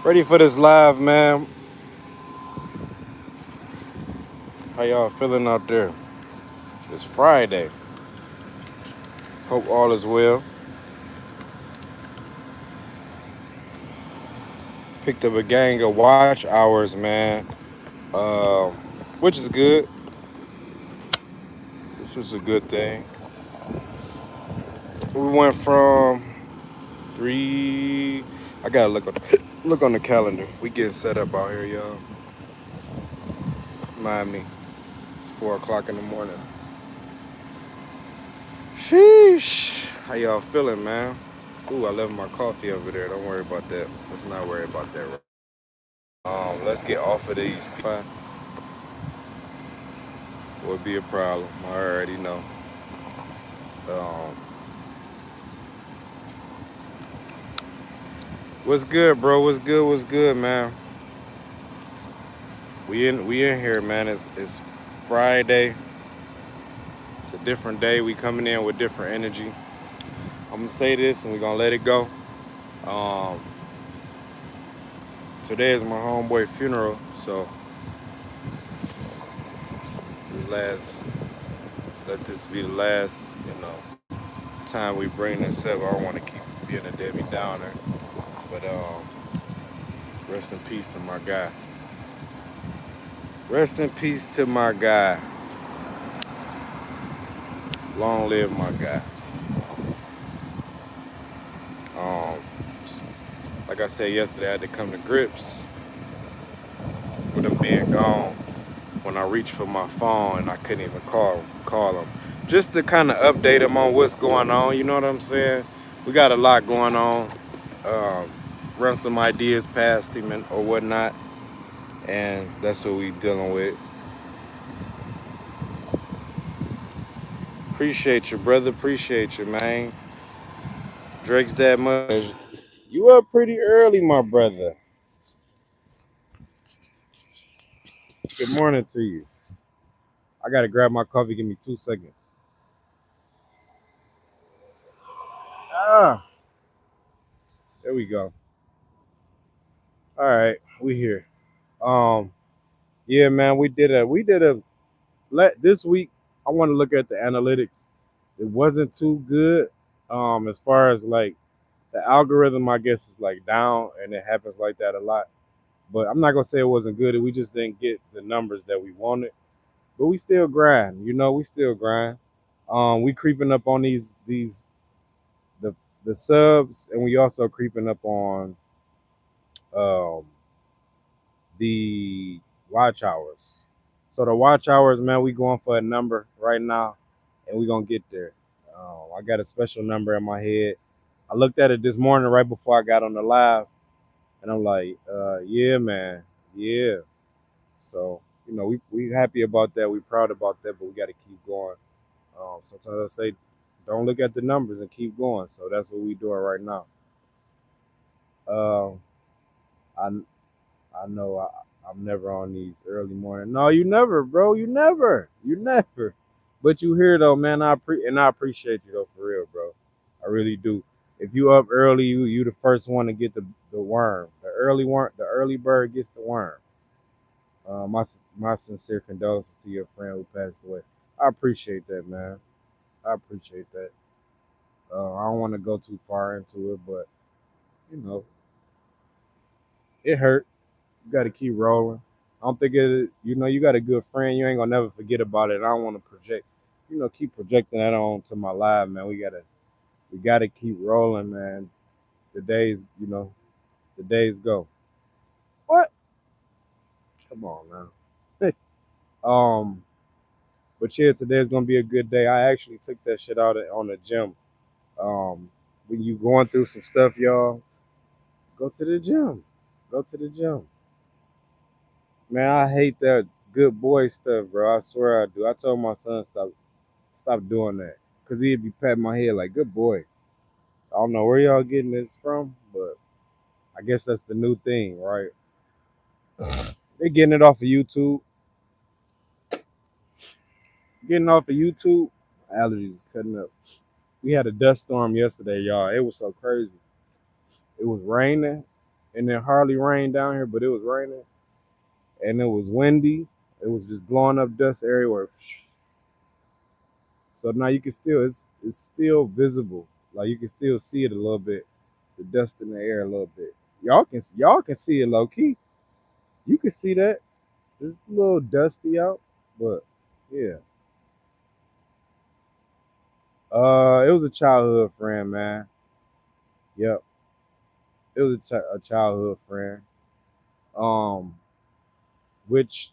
Ready for this live, man. How y'all feeling out there? It's Friday. Hope all is well. Picked up a gang of watch hours, man. Um, which is good. Which was a good thing. We went from three. I gotta look on the calendar. We getting set up out here, y'all. Mind me. It's 4 o'clock in the morning. Sheesh. How y'all feeling, man? Ooh, I left my coffee over there. Don't worry about that. Let's not worry about that. Let's get off of these people. Would be a problem. I already know. Um, what's good, bro? What's good? What's good, man? We in here, man. It's Friday. It's a different day. We coming in with different energy. I'm gonna say this, and we gonna let it go. Um, Today is my homeboy funeral, so this last let this be the last, time we bring this up. I don't want to keep being a Debbie Downer, but rest in peace to my guy. Rest in peace to my guy. Long live my guy. Um, like I said yesterday, I had to come to grips with him being gone. When I reached for my phone and I couldn't even call him, just to kind of update him on what's going on. You know what I'm saying? We got a lot going on. Um, Run some ideas past him or whatnot, and that's what we dealing with. Appreciate you, brother. Appreciate you, man. Drake's dad, much. You up pretty early, my brother. Good morning to you. I gotta grab my coffee. Give me 2 seconds. Ah, there we go. All right, we here. Um, yeah, man, we did a let this week. I want to look at the analytics. It wasn't too good. As far as like the algorithm, I guess is like down, and it happens like that a lot. But I'm not gonna say it wasn't good. We just didn't get the numbers that we wanted. But we still grind. We still grind. We creeping up on these the the subs, and we also creeping up on um the watch hours. So the watch hours, man, we going for a number right now, and we gonna get there. I got a special number in my head. I looked at it this morning right before I got on the live, and I'm like, yeah, man, yeah. So we happy about that. We proud about that, but we got to keep going. Sometimes I say, don't look at the numbers and keep going. So that's what we doing right now. Um, I I know I'm never on these early morning. No, you never, bro. You never. But you here though, man. I appreciate you though, for real, bro. I really do. If you up early, you the first one to get the worm. The early bird gets the worm. My sincere condolences to your friend who passed away. I appreciate that, man. I appreciate that. I don't want to go too far into it, but you know, it hurt. You got to keep rolling. I don't think it. You got a good friend. You ain't gonna never forget about it. I don't want to project. Keep projecting that on to my live, man. We gotta keep rolling, man. The days, the days go. What? Come on now. But yeah, today's gonna be a good day. I actually took that shit out on the gym. Um, when you going through some stuff, y'all, go to the gym. Go to the gym. Man, I hate that good boy stuff, bro. I swear I do. I told my son stop doing that. Cause he'd be patting my head like, good boy. I don't know where y'all getting this from, but I guess that's the new thing, right? They getting it off of YouTube. Getting off of YouTube. Allergies cutting up. We had a dust storm yesterday, y'all. It was so crazy. It was raining. and it hardly rained down here, but it was raining, and it was windy. It was just blowing up dust everywhere. So now you can still, it's still visible. Like you can still see it a little bit, the dust in the air a little bit. Y'all can see it low key. You can see that. It's a little dusty out, but yeah. It was a childhood friend, man. Yep, it was a childhood friend. Um, which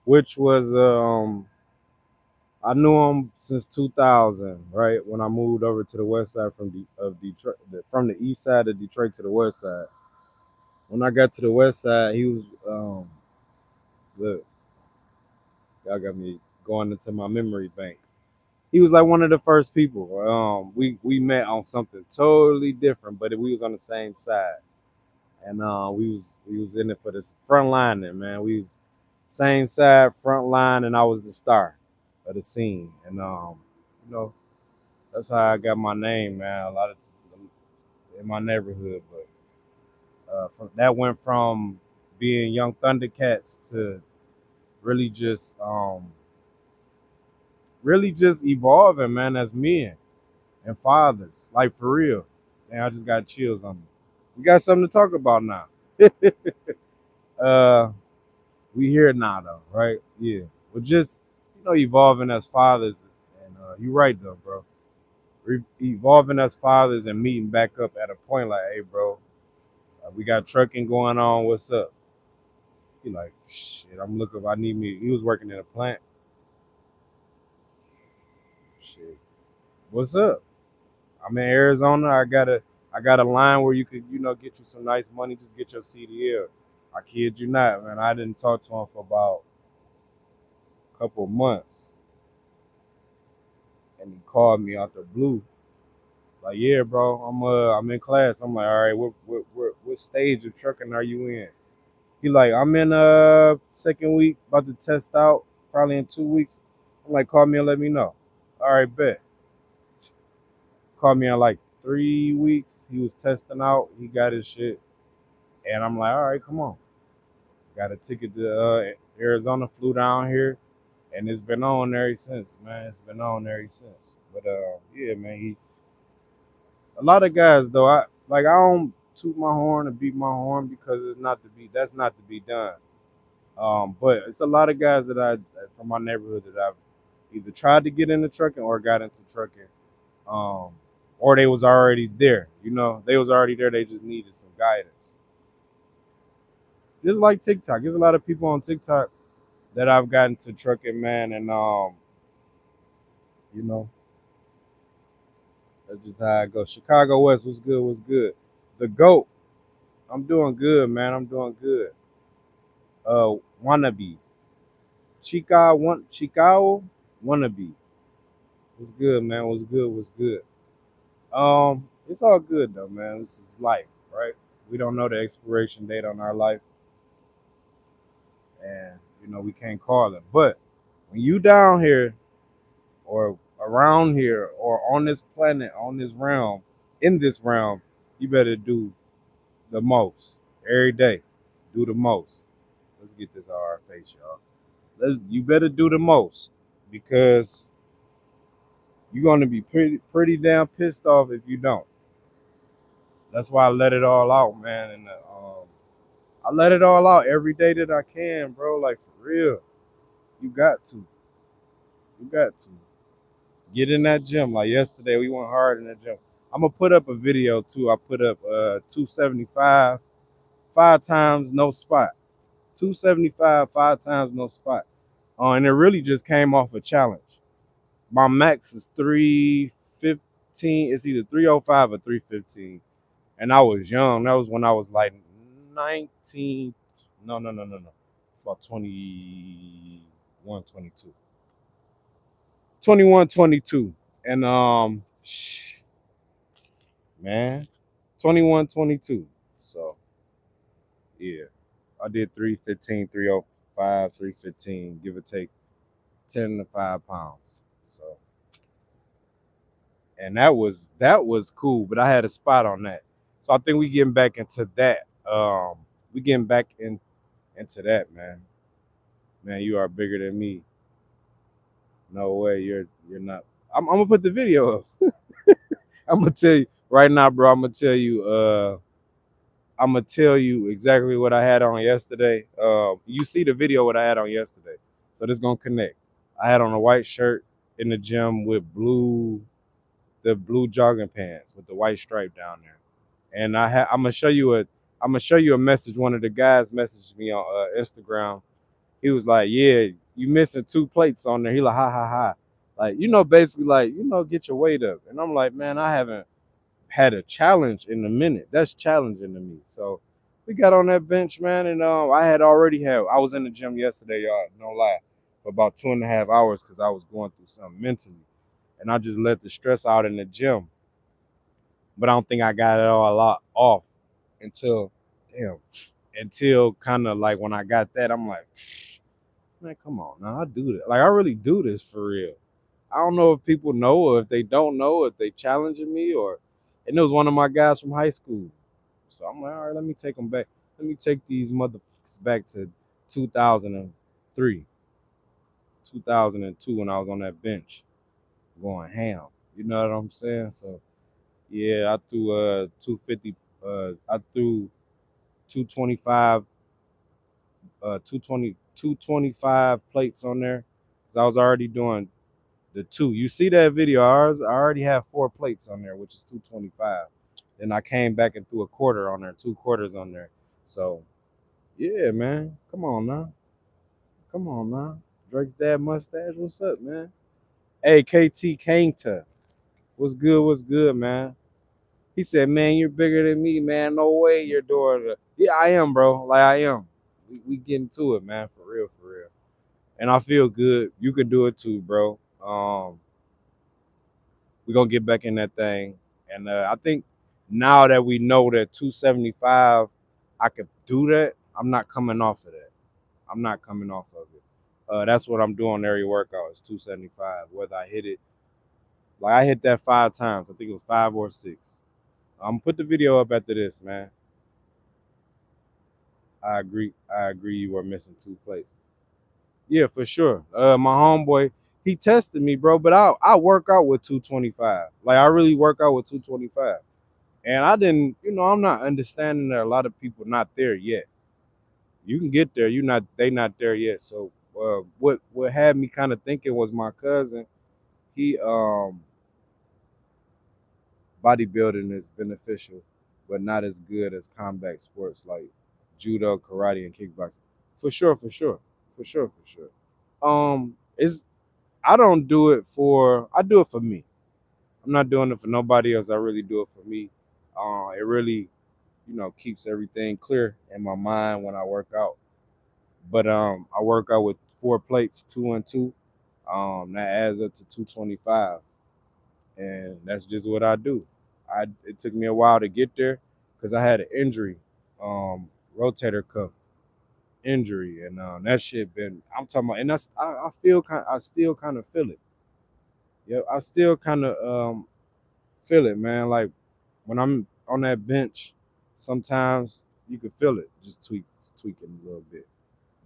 was I knew him since 2000, right? When I moved over to the west side of Detroit, from the east side of Detroit to the west side. When I got to the west side, he was look, y'all got me going into my memory bank. He was like one of the first people. We met on something totally different, but we was on the same side, and we was in it for this front line. There, man, we was same side, front line, and I was the star of the scene. And you know, that's how I got my name, man. A lot of in my neighborhood, but that went from being young Thundercats to really just evolving, man, as men and fathers, like for real. And I just got chills on me. We got something to talk about now. uh, we here now though, right? Yeah, but just evolving as fathers, and you're right though, bro. Evolving as fathers and meeting back up at a point like, hey, bro, we got trucking going on. What's up? He like, shit. I'm looking. If I need me. He was working in a plant. Shit. What's up? I'm in Arizona. I got a line where you could, get you some nice money. Just get your CDL. I kid you not, man. I didn't talk to him for about a couple of months, and he called me out the blue. Like, yeah, bro, I'm in class. I'm like, all right, what stage of trucking are you in? He like, I'm in second week, about to test out, probably in 2 weeks. I'm like, call me and let me know. All right, bet. Called me in like 3 weeks. He was testing out. He got his shit. And I'm like, all right, come on. Got a ticket to Arizona, flew down here, and it's been on ever since, man. It's been on ever since. But yeah, man. A lot of guys though, I don't toot my horn and beat my horn because that's not to be done. But it's a lot of guys from my neighborhood that I've either tried to get into trucking or got into trucking, um, or they was already there. They was already there. They just needed some guidance. Just like TikTok, there's a lot of people on TikTok that I've gotten to trucking, man, and you know, that's just how it goes. Chicago West, what's good? What's good? The GOAT, I'm doing good, man. I'm doing good. Wannabe, Chicago, wannabe. What's good, man? What's good? What's good? It's all good though, man. This is life, right? We don't know the expiration date on our life, and we can't call it. But when you down here or around here or on this planet, on this realm, in this realm, you better do the most every day. Do the most. Let's get this out of our face, y'all. You better do the most because you're gonna be pretty damn pissed off if you don't. That's why I let it all out, man. And I let it all out every day that I can, bro. Like for real, you got to, you got to get in that gym. Like yesterday, we went hard in the gym. I'm gonna put up a video too. I put up 275, 5 times no spot. 275, 5 times no spot. And it really just came off a challenge. My max is 315. It's either 305 or 315. And I was young. That was when I was like 19. No, no, no, no, no. About 21, 22. 21, 22. And man, 21, 22. So yeah, I did 315, 305, 315, give or take 10 to 5 pounds. So and that was cool, but I had a spot on that. So I think we getting back into that. We getting back into that, man. Man, you are bigger than me. No way, you're not. I'm gonna put the video up. I'm gonna tell you right now, bro. I'm gonna tell you exactly what I had on yesterday. You see the video what I had on yesterday, so this gonna connect. I had on a white shirt in the gym with the blue jogging pants with the white stripe down there, and I'm gonna show you a message. One of the guys messaged me on Instagram. He was like, "Yeah, you missing 2 plates on there." He like, "Ha ha ha," like basically like get your weight up. And I'm like, man, I haven't had a challenge in a minute. That's challenging to me. So we got on that bench, man, and I was in the gym yesterday, y'all, no lie, for about 2.5 hours because I was going through something mentally. And I just let the stress out in the gym. But I don't think I got it all a lot off until damn. Until kind of like when I got that, I'm like, man, come on now. I do that. Like I really do this for real. I don't know if people know or if they don't know, if they challenging me or and it was one of my guys from high school. So I'm like, all right, let me take them back. Let me take these motherfuckers back to 2003, 2002 when I was on that bench going ham. You know what I'm saying? So yeah, I threw 250 I threw 225 225 plates on there. So I was already doing the two. You see that video? I already have 4 plates on there, which is 225. Then I came back and threw a quarter on there, 2 quarters on there. So yeah, man. Come on now. Come on now. Drake's dad mustache. What's up, man? Hey, KT Kainta. What's good? What's good, man? He said, man, you're bigger than me, man. No way you're doing it. Yeah, I am, bro. Like I am. We getting to it, man. For real, for real. And I feel good. You can do it too, bro. We're gonna get back in that thing. And I think now that we know that 275, I could do that. I'm not coming off of that. I'm not coming off of it. That's what I'm doing every workout is 275. Whether I hit it, like I hit that 5 times. I think it was 5 or 6. I'm gonna put the video up after this, man. I agree. I agree. You were missing 2 plates. Yeah, for sure. My homeboy, he tested me, bro. But I work out with 225. Like I really work out with 225. And I didn't, I'm not understanding that a lot of people not there yet. You can get there. They not there yet. So what had me kind of thinking was my cousin. He bodybuilding is beneficial, but not as good as combat sports like judo, karate, and kickboxing. For sure, for sure, for sure, for sure. Is I don't do it for I do it for me. I'm not doing it for nobody else. I really do it for me. It really, keeps everything clear in my mind when I work out. But I work out with 4 plates, 2 and 2. That adds up to 225, and that's just what I do. It took me a while to get there because I had an injury, rotator cuff injury, and that shit been. I'm talking about, and I feel I still kind of feel it. Yeah, I still kind of feel it, man. Like when I'm on that bench, sometimes you can feel it, just tweaking a little bit.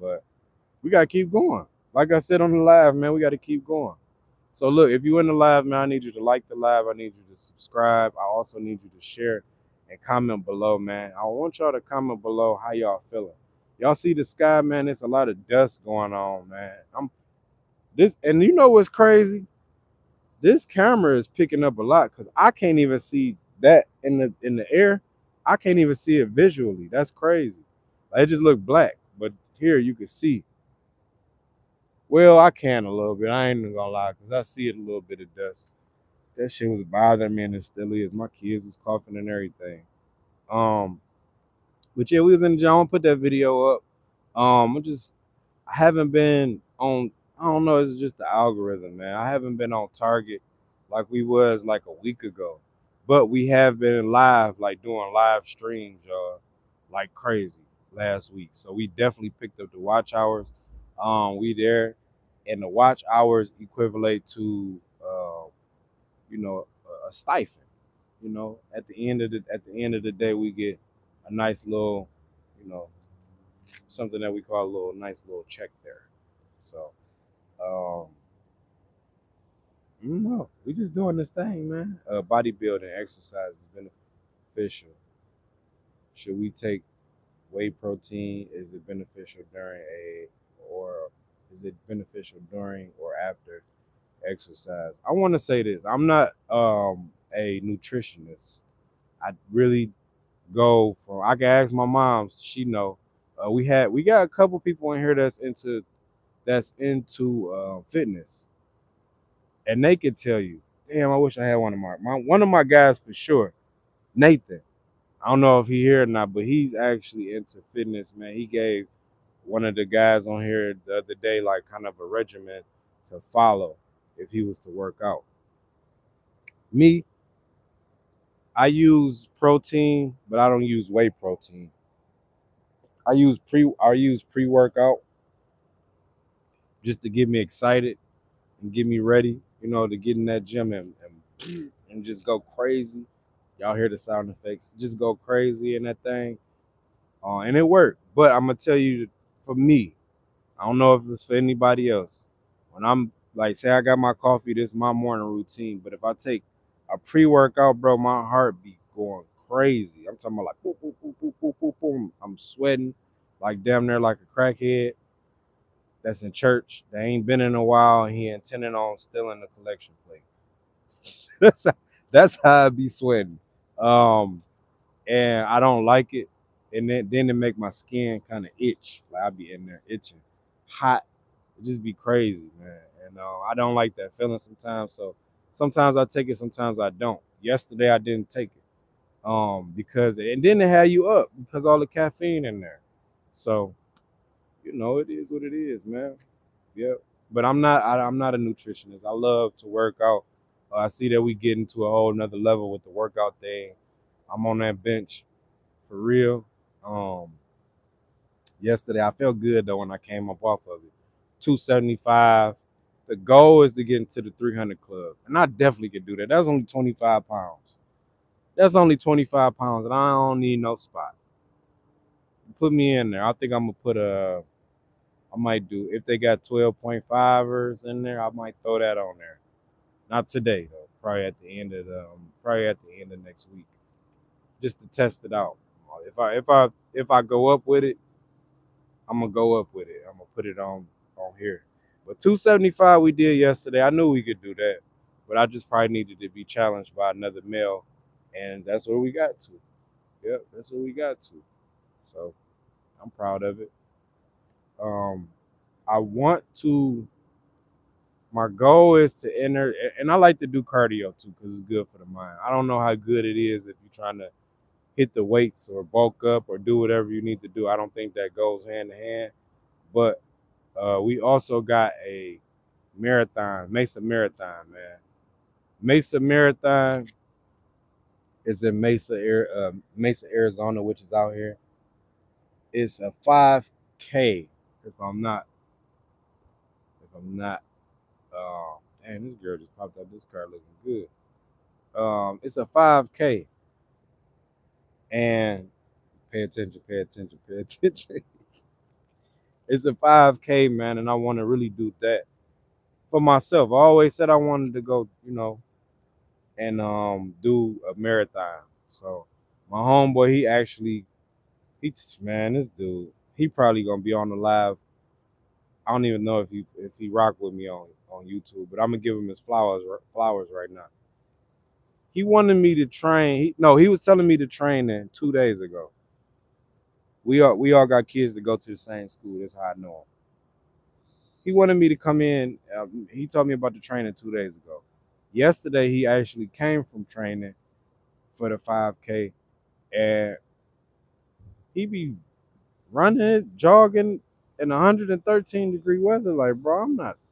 But we gotta keep going. Like I said on the live, man, we gotta keep going. So look, if you in the live, man, I need you to like the live. I need you to subscribe. I also need you to share and comment below, man. I want y'all to comment below how y'all feeling. Y'all see the sky, man? There's a lot of dust going on, man. And you know what's crazy? This camera is picking up a lot because I can't even see that in the air. I can't even see it visually. That's crazy. Like, it just looked black, but here you can see. Well, I can a little bit. I ain't even gonna lie, because I see it a little bit of dust. That shit was bothering me, and it still is. My kids was coughing and everything. Um, but yeah, we was in the gym. I'm gonna put that video up. I haven't been on. I don't know. It's just the algorithm, man. I haven't been on target like we was like a week ago, but we have been live, like doing live streams, y'all, like crazy last week. So we definitely picked up the watch hours. We there, and the watch hours equivalent to, a stipend. You know, at the end of the day, we get a nice little, you know, something that we call a little nice little check there. So, um, no, we just doing this thing, man. Bodybuilding exercise is beneficial. Should we take whey protein? Is it beneficial or is it beneficial during or after exercise? I want to say this. I'm not a nutritionist. I really go from. I can ask my mom. She know. We got a couple people in here that's into fitness, and they could tell you. Damn, I wish I had one of my guys for sure. Nathan. I don't know if he here or not, but he's actually into fitness, man. He gave one of the guys on here the other day like kind of a regimen to follow if he was to work out. Me, I use protein, but I don't use whey protein. I use pre-workout just to get me excited and get me ready, you know, to get in that gym and just go crazy. Y'all hear the sound effects. Just go crazy in that thing. And it worked. But I'm gonna tell you, for me, I don't know if it's for anybody else. When I'm like, say I got my coffee, this is my morning routine. But if I take a pre-workout, bro, my heart be going crazy. I'm talking about like boom, boom, boom, boom, boom, boom, boom. I'm sweating like damn near like a crackhead that's in church that ain't been in a while and he intending on stealing the collection plate. that's that's how I be sweating. Um, and I don't like it. And then it make my skin kind of itch. Like I be in there itching, hot. It just be crazy, man. And I don't like that feeling sometimes. So sometimes I take it, sometimes I don't. Yesterday I didn't take it. Because and then they had you up because all the caffeine in there. So, you know, it is what it is, man. Yep. But I'm not a nutritionist. I love to work out. I see that we getting to a whole nother level with the workout thing. I'm on that bench for real. Um, Yesterday I felt good though when I came up off of it. 275. The goal is to get into the 300 club, and I definitely could do that. That's only 25 pounds. That's only 25 pounds, and I don't need no spot. Put me in there. I think I'm gonna put a. I might do if they got 12.5ers in there. I might throw that on there. Not today though. Probably at the end of next week, just to test it out. If I go up with it, I'm gonna go up with it. I'm gonna put it on here. But 275 we did yesterday. I knew we could do that, but I just probably needed to be challenged by another male, and that's where we got to. Yep, that's where we got to. So I'm proud of it. Um, I want to. My goal is to enter, and I like to do cardio too because it's good for the mind. I don't know how good it is if you're trying to hit the weights or bulk up or do whatever you need to do. I don't think that goes hand in hand, but we also got a Mesa Marathon, man. Mesa Marathon is in Mesa, Arizona, which is out here. It's a 5K. If I'm not, if I'm not, damn, this girl just popped up. This car looking good. It's a 5K, and pay attention, pay attention, pay attention. It's a 5K, man, and I want to really do that for myself. I always said I wanted to go, you know, and do a marathon. So my homeboy, man, this dude, he probably gonna be on the live. I don't even know if he rock with me on YouTube, but I'm gonna give him his flowers right now. He wanted me to train. He was telling me to train in 2 days ago. We all got kids that go to the same school. That's how I know him. He wanted me to come in. He told me about the training 2 days ago. Yesterday, he actually came from training for the 5K, and he be running, jogging in 113-degree weather. Like, bro,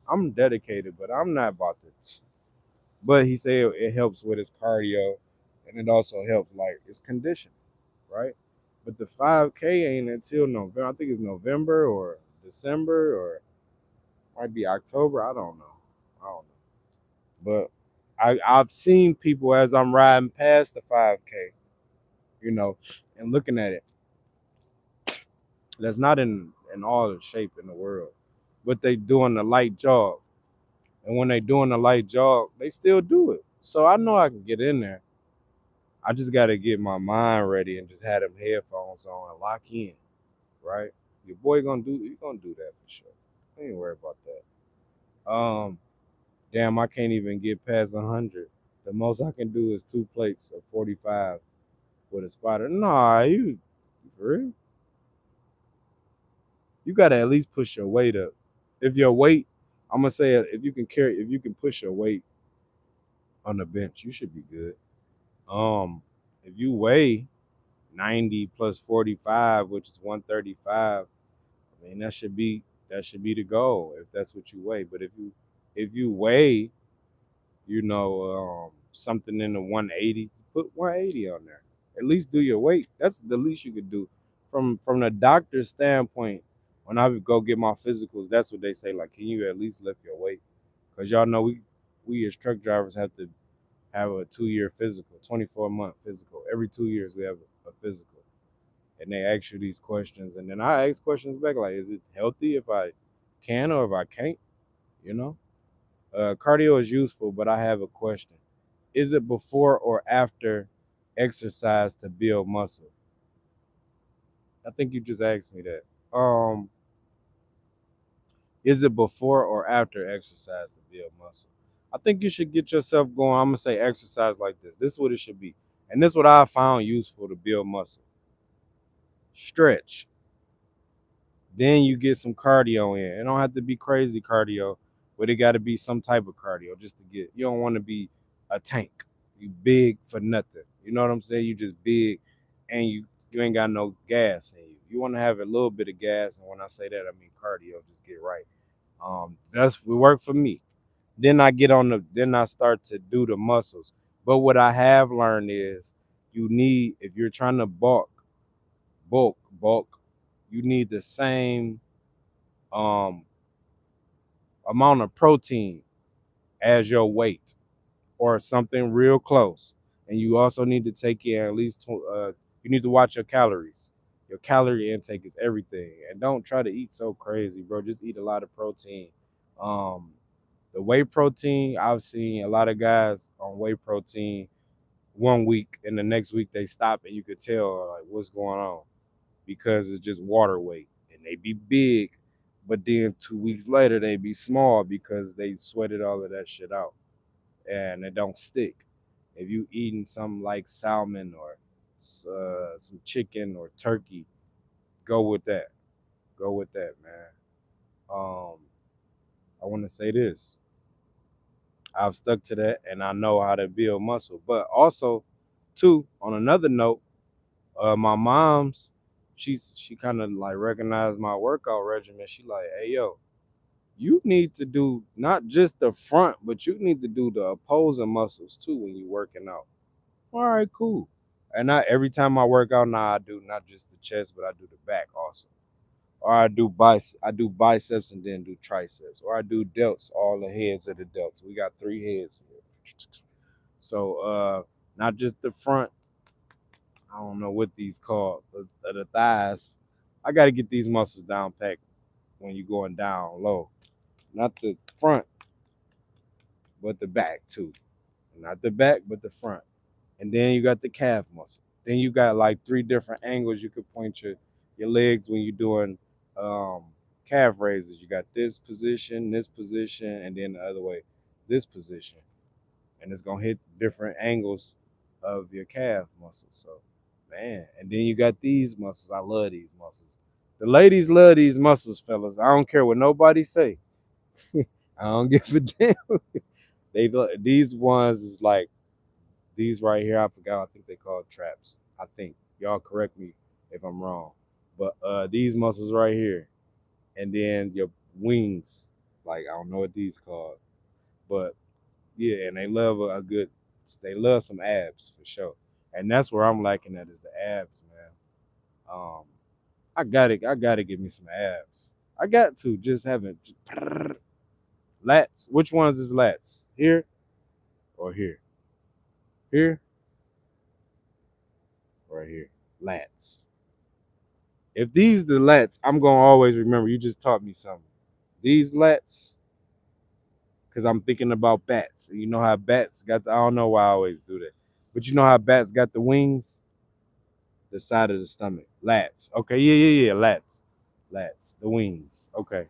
I'm dedicated, but I'm not about to. But he said it helps with his cardio, and it also helps like his condition, right? But the 5K ain't until November. I think it's November or December or might be October. I don't know. I've seen people as I'm riding past the 5K, you know, and looking at it. That's not in all the shape in the world, but they doing a light jog, and when they doing a light jog, they still do it. So I know I can get in there. I just got to get my mind ready and just have them headphones on and lock in, right? Your boy gonna do that for sure. I ain't worried about that. Damn, I can't even get past 100. The most I can do is 2 plates of 45 with a spotter. Nah, you for real? You gotta at least push your weight up. If your weight, I'm gonna say if you can push your weight on the bench, you should be good. If you weigh 90 plus 45, which is 135, I mean that should be the goal if that's what you weigh. But if you weigh, something in the 180, put 180 on there. At least do your weight. That's the least you could do. From the doctor's standpoint, when I would go get my physicals, that's what they say. Like, can you at least lift your weight? Because y'all know we as truck drivers have to have a 2-year physical, 24-month physical. Every 2 years we have a physical. And they ask you these questions, and then I ask questions back like, is it healthy if I can or if I can't? You know, cardio is useful, but I have a question: is it before or after exercise to build muscle? I think you just asked me that. Is it before or after exercise to build muscle? I think you should get yourself going. I'm gonna say exercise like this. This is what it should be, and this is what I found useful to build muscle. Stretch. Then you get some cardio in. It don't have to be crazy cardio, but it got to be some type of cardio just to get. You don't want to be a tank. You big for nothing. You know what I'm saying? You just big, and you ain't got no gas in you. You want to have a little bit of gas, and when I say that, I mean cardio. Just get right. That's what work for me. Then I start to do the muscles. But what I have learned is you need, if you're trying to bulk, you need the same um amount of protein as your weight or something real close. And you also need to take in at least you need to watch your calories. Your calorie intake is everything. And don't try to eat so crazy, bro. Just eat a lot of protein. Um the whey protein, I've seen a lot of guys on whey protein 1 week and the next week they stop and you could tell like what's going on because it's just water weight and they be big, but then 2 weeks later they be small because they sweated all of that shit out and it don't stick. If you eating something like salmon or some chicken or turkey, go with that. Go with that, man. Um, I want to say this. I've stuck to that and I know how to build muscle. But also, too, on another note, my mom's she kind of like recognized my workout regimen. She like, hey yo, you need to do not just the front, but you need to do the opposing muscles too when you working out. All right, cool. And not every time I work out now I do not just the chest, but I do the back also. Or I do biceps and then do triceps. Or I do delts, all the heads of the delts. We got 3 heads here. So not just the front, I don't know what these called, the thighs. I got to get these muscles down packed when you're going down low. Not the front, but the back too. Not the back, but the front. And then you got the calf muscle. Then you got like 3 different angles you could point your legs when you're doing um, calf raises. You got this position, and then the other way, this position. And it's gonna hit different angles of your calf muscles. So, man, and then you got these muscles. I love these muscles. The ladies love these muscles, fellas. I don't care what nobody say. I don't give a damn. These ones is like these right here. I forgot. I think they call traps. I think y'all correct me if I'm wrong. But these muscles right here, and then your wings. Like I don't know what these called, but yeah, and they love they love some abs for sure. And that's where I'm liking at is the abs, man. Um, I gotta give me some abs. I got to just haven't lats. Which ones is lats? Here or here? Here, right here. Lats. If these the lats, I'm gonna always remember. You just taught me something. These lats, because I'm thinking about bats. You know how bats got the, I don't know why I always do that. But you know how bats got the wings? The side of the stomach. Lats. Okay, yeah. Lats. Lats. The wings. Okay.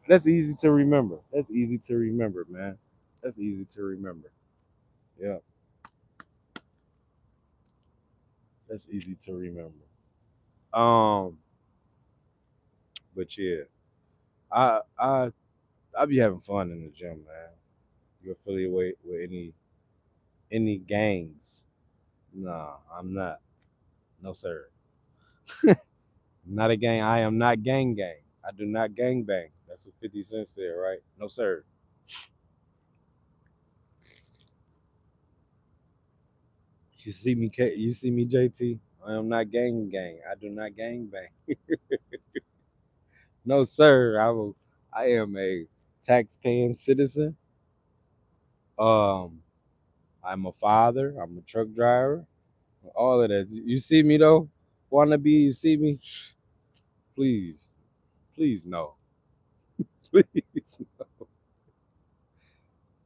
That's easy to remember. That's easy to remember, man. That's easy to remember. Yeah. That's easy to remember. Um, but yeah. I I I be having fun in the gym, man. You affiliate with any gangs? Nah, I'm not. No sir. Not a gang. I am not gang. I do not gang bang. That's what 50 Cent said, right? No sir. You see me, JT. I am not gang. I do not gang bang. No sir. I am a tax-paying citizen. Um, I'm a father. I'm a truck driver. All of that. You see me though? Wanna be? You see me? Please, please no. Please.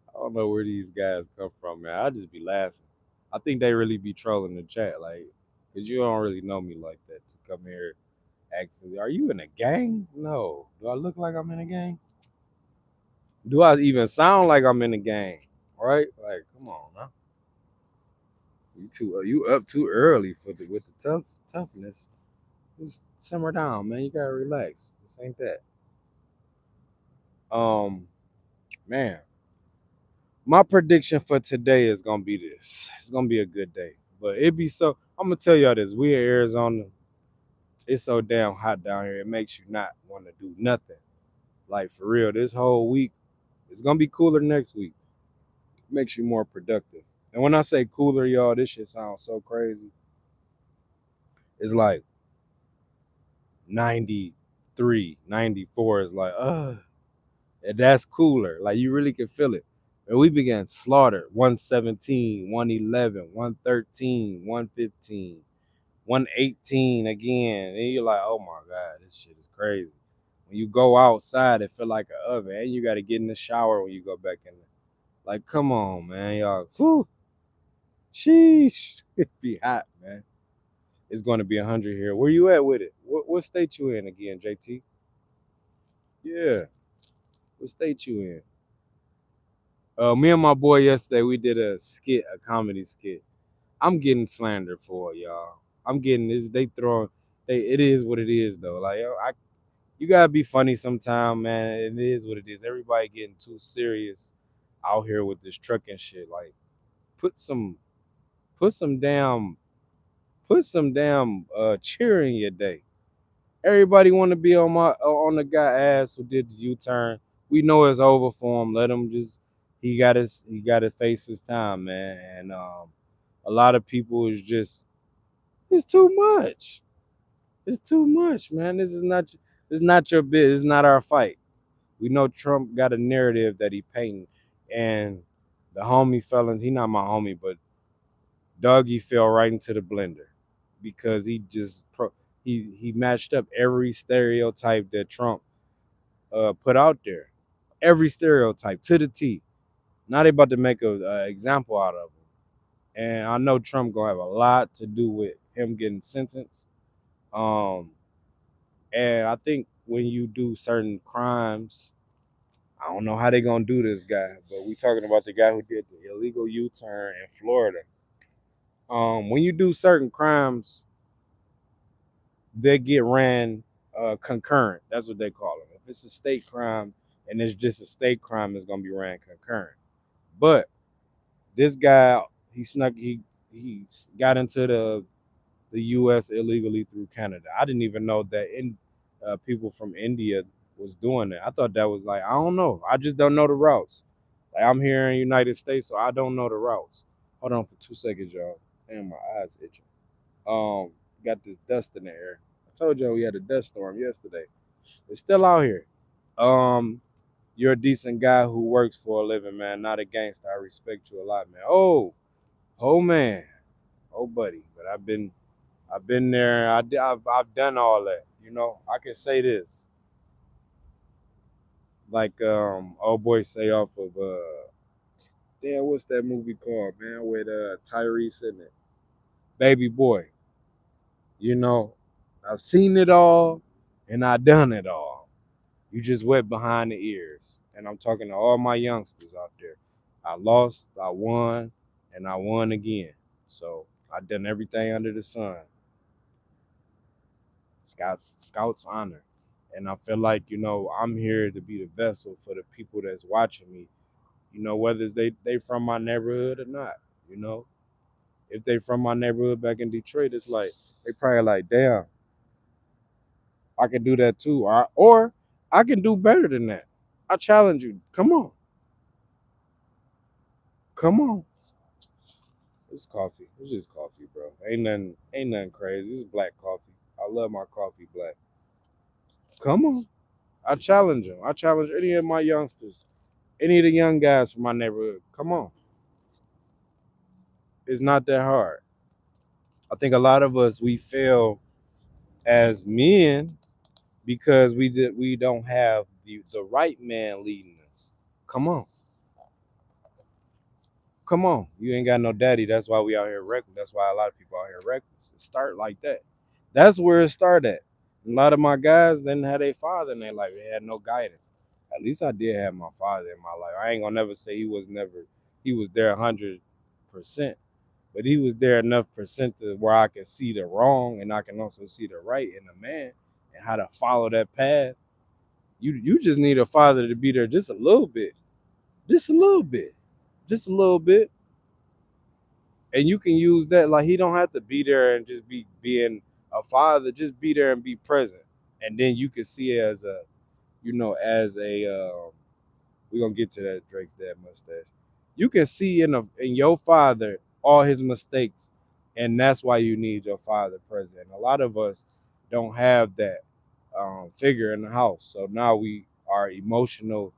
I don't know where these guys come from, man. I just be laughing. I think they really be trolling the chat, like, cause you don't really know me like that to come here asking, "Are you in a gang?" No. Do I look like I'm in a gang? Do I even sound like I'm in a gang? Right? Like, come on, now. You up too early for the with the toughness. Just simmer down, man. You gotta relax. This ain't that. Um, man, my prediction for today is gonna be this. It's gonna be a good day. But it be so I'm gonna tell y'all this. We in Arizona, it's so damn hot down here. It makes you not want to do nothing. Like for real, this whole week, it's gonna be cooler next week. It makes you more productive. And when I say cooler, y'all, this shit sounds so crazy. It's like 93, 94 is like, and that's cooler. Like you really can feel it. And we began slaughter 117, 111, 113, 115, 118 again. And you're like, oh my God, this shit is crazy. When you go outside, it feel like an oven. And you got to get in the shower when you go back in there. Like, come on, man. Y'all, whew, sheesh. It be hot, man. It's going to be 100 here. Where you at with it? What state you in again, JT? Yeah. What state you in? Me and my boy yesterday, we did a comedy skit. I'm getting slandered for it, y'all. I'm getting this. They throwing. It is what it is, though. Like, yo, you gotta be funny sometime, man. It is what it is. Everybody getting too serious out here with this trucking shit. Like, put some, put some damn, put some damn cheer in your day. Everybody want to be on the guy ass who did the U-turn. We know it's over for him. Let him just. He got to face his time, man. And a lot of people is just it's too much. It's too much, man. This is not your bit. This is not our fight. We know Trump got a narrative that he painting, and the homie felons. He not my homie, but Doggy fell right into the blender because he matched up every stereotype that Trump put out there. Every stereotype to the T. Now they about to make a example out of him, and I know Trump gonna have a lot to do with him getting sentenced. Um, and I think when you do certain crimes, I don't know how they gonna do this guy, but we talking about the guy who did the illegal U-turn in Florida. When you do certain crimes, they get ran concurrent. That's what they call them. If it's a state crime and it's just a state crime, it's gonna be ran concurrent. But this guy, he got into the U.S. illegally through Canada. I didn't even know that people from India was doing that. I thought that was like I don't know. I just don't know the routes. Like I'm here in the United States, so I don't know the routes. Hold on for 2 seconds, y'all. Damn, my eyes itching. Got this dust in the air. I told y'all we had a dust storm yesterday. It's still out here. Um, You're a decent guy who works for a living, man. Not a gangster. I respect you a lot, man. Oh man, oh buddy. But I've been there. I've done all that. You know, I can say this, like old boy say off of damn, what's that movie called, man? With Tyrese in it, Baby Boy. You know, I've seen it all, and I done it all. You just wet behind the ears, and I'm talking to all my youngsters out there. I lost, I won, and I won again. So I done everything under the sun. Scouts honor. And I feel like, you know, I'm here to be the vessel for the people that's watching me. You know, whether it's they from my neighborhood or not, you know. If they from my neighborhood back in Detroit, it's like they probably like, damn, I can do that too. Or I can do better than that. I challenge you. Come on. Come on. It's coffee. It's just coffee, bro. Ain't nothing crazy. This is black coffee. I love my coffee black. Come on. I challenge them. I challenge any of my youngsters, any of the young guys from my neighborhood. Come on. It's not that hard. I think a lot of us we fail as men because we don't have the right man leading us. Come on. Come on. You ain't got no daddy. That's why we out here reckless. That's why a lot of people out here reckless. It start like that. That's where it started. A lot of my guys didn't have their father in their life. They had no guidance. At least I did have my father in my life. I ain't gonna never say he was there 100%, but he was there enough percent to where I can see the wrong and I can also see the right in a man and how to follow that path. You just need a father to be there just a little bit. Just a little bit. Just a little bit. And you can use that. Like he don't have to be there and just be being a father. Just be there and be present, and then you can see it as a, you know, as a. We're gonna get to that Drake's dad mustache. You can see in your father all his mistakes, and that's why you need your father present. A lot of us don't have that figure in the house, so now we are emotional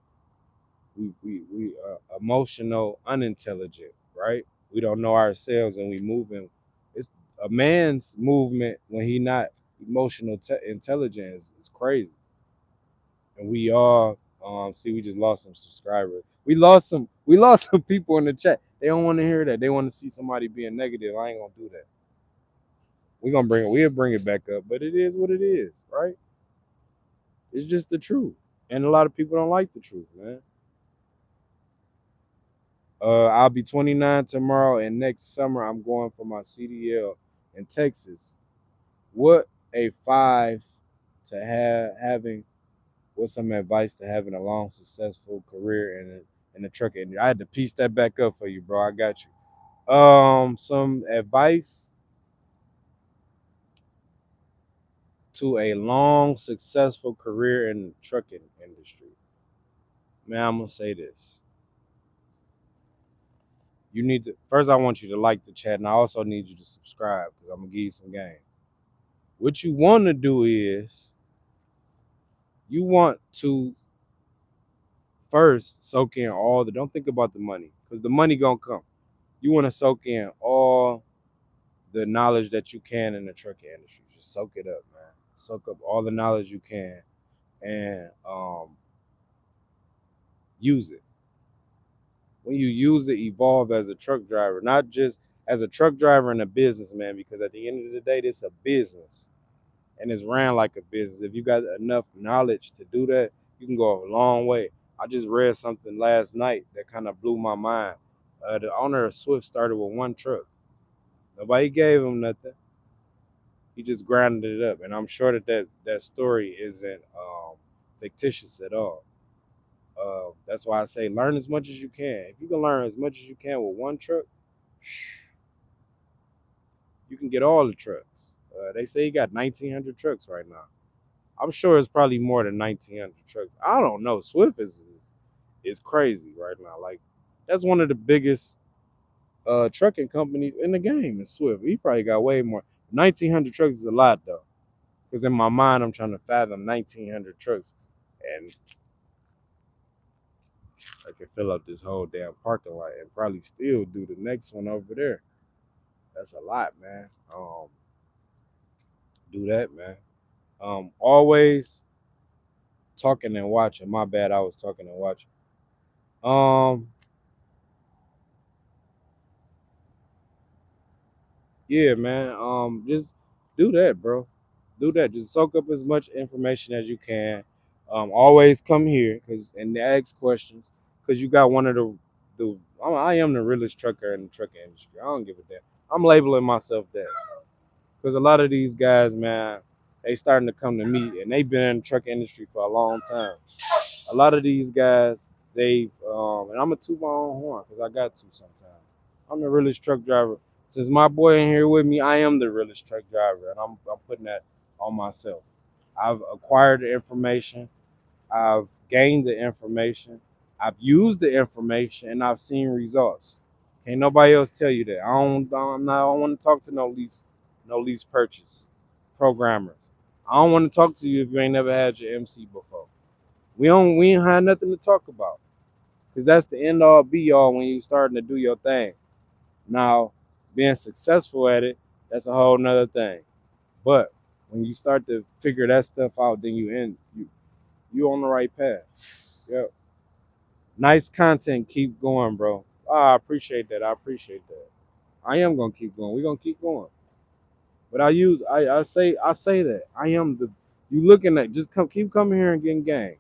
emotional unintelligent, right? We don't know ourselves and we moving. It's a man's movement when he not emotional intelligent is crazy. And we all see we just lost some subscribers. We lost some people in the chat. They don't want to hear that. They want to see somebody being negative. I ain't gonna do that. We'll bring it back up, but it is what it is, right? It's just the truth. And a lot of people don't like the truth, man. I'll be 29 tomorrow, and next summer I'm going for my CDL in Texas. What a five to having. What's some advice to having a long, successful career in the truck industry? I had to piece that back up for you, bro. I got you. Some advice to a long, successful career in the trucking industry. Man, I'm gonna say this. You need to first. I want you to like the chat, and I also need you to subscribe because I'm gonna give you some game. What you want to do is you want to first soak in all the don't think about the money because the money gonna come. You want to soak in all the knowledge that you can in the trucking industry. Just soak it up, man. Soak up all the knowledge you can and use it. When you use it, evolve as a truck driver, not just as a truck driver and a businessman, because at the end of the day, this is a business. And it's ran like a business. If you got enough knowledge to do that, you can go a long way. I just read something last night that kind of blew my mind. The owner of Swift started with one truck. Nobody gave him nothing. He just grounded it up, and I'm sure that story isn't fictitious at all. That's why I say learn as much as you can. If you can learn as much as you can with one truck, you can get all the trucks. They say he got 1,900 trucks right now. I'm sure it's probably more than 1,900 trucks. I don't know. Swift is crazy right now. Like that's one of the biggest trucking companies in the game. Is Swift. He probably got way more. 1,900 trucks is a lot though, because in my mind I'm trying to fathom 1,900 trucks, and I can fill up this whole damn parking lot and probably still do the next one over there. That's a lot, man. Do that, man. Always talking and watching. My bad, I was talking and watching. Um, yeah, man. Just do that, bro. Do that. Just soak up as much information as you can. Always come here and ask questions because you got one of the. I am the realest trucker in the trucking industry. I don't give a damn. I'm labeling myself that because a lot of these guys, man, they starting to come to me and they've been in the trucking industry for a long time. A lot of these guys, and I'm gonna toot my own horn because I got to sometimes. I'm the realest truck driver. Since my boy in here with me, I am the realest truck driver, and I'm putting that on myself. I've acquired the information, I've gained the information, I've used the information, and I've seen results. Can't nobody else tell you that. I don't want to talk to no lease purchase programmers. I don't want to talk to you if you ain't never had your MC before. We ain't had nothing to talk about. Cause that's the end all be all when you starting to do your thing. Now, being successful at it, that's a whole nother thing. But when you start to figure that stuff out, then you on the right path. Yep. Nice content, keep going, bro. I appreciate that. I appreciate that. I am gonna keep going. We're gonna keep going. But I say that. I am the you looking at just keep coming here and getting gang.